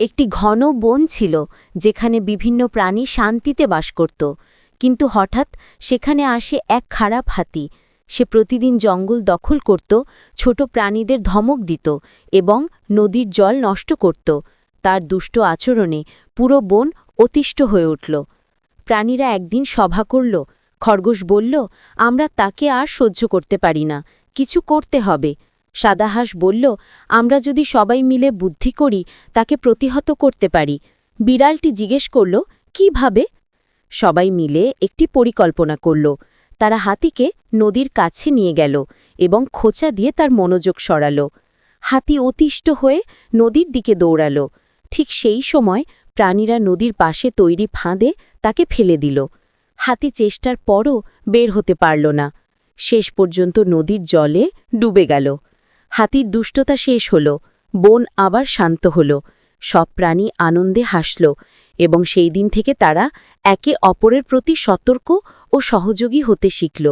একটি ঘন বন ছিল যেখানে বিভিন্ন প্রাণী শান্তিতে বাস করত, কিন্তু হঠাৎ সেখানে আসে এক খারাপ হাতি। সে প্রতিদিন জঙ্গল দখল করত, ছোট প্রাণীদের ধমক দিত এবং নদীর জল নষ্ট করত। তার দুষ্ট আচরণে পুরো বন অতিষ্ঠ হয়ে উঠল। প্রাণীরা একদিন সভা করল। খরগোশ বলল, আমরা তাকে আর সহ্য করতে পারি না, কিছু করতে হবে। সাদা হাঁস বলল, আমরা যদি সবাই মিলে বুদ্ধি করি তাকে প্রতিহত করতে পারি। বিড়ালটি জিজ্ঞেস করল, কিভাবে? সবাই মিলে একটি পরিকল্পনা করল। তারা হাতিকে নদীর কাছে নিয়ে গেল এবং খোঁচা দিয়ে তার মনোযোগ সরাল। হাতি অতিষ্ঠ হয়ে নদীর দিকে দৌড়াল। ঠিক সেই সময় প্রাণীরা নদীর পাশে তৈরি ফাঁদে তাকে ফেলে দিল। হাতি চেষ্টার পরও বের হতে পারল না। শেষ পর্যন্ত নদীর জলে ডুবে গেল। হাতির দুষ্টতা শেষ হল, বন আবার শান্ত হল, সব প্রাণী আনন্দে হাসল এবং সেই দিন থেকে তারা একে অপরের প্রতি সতর্ক ও সহযোগী হতে শিখল।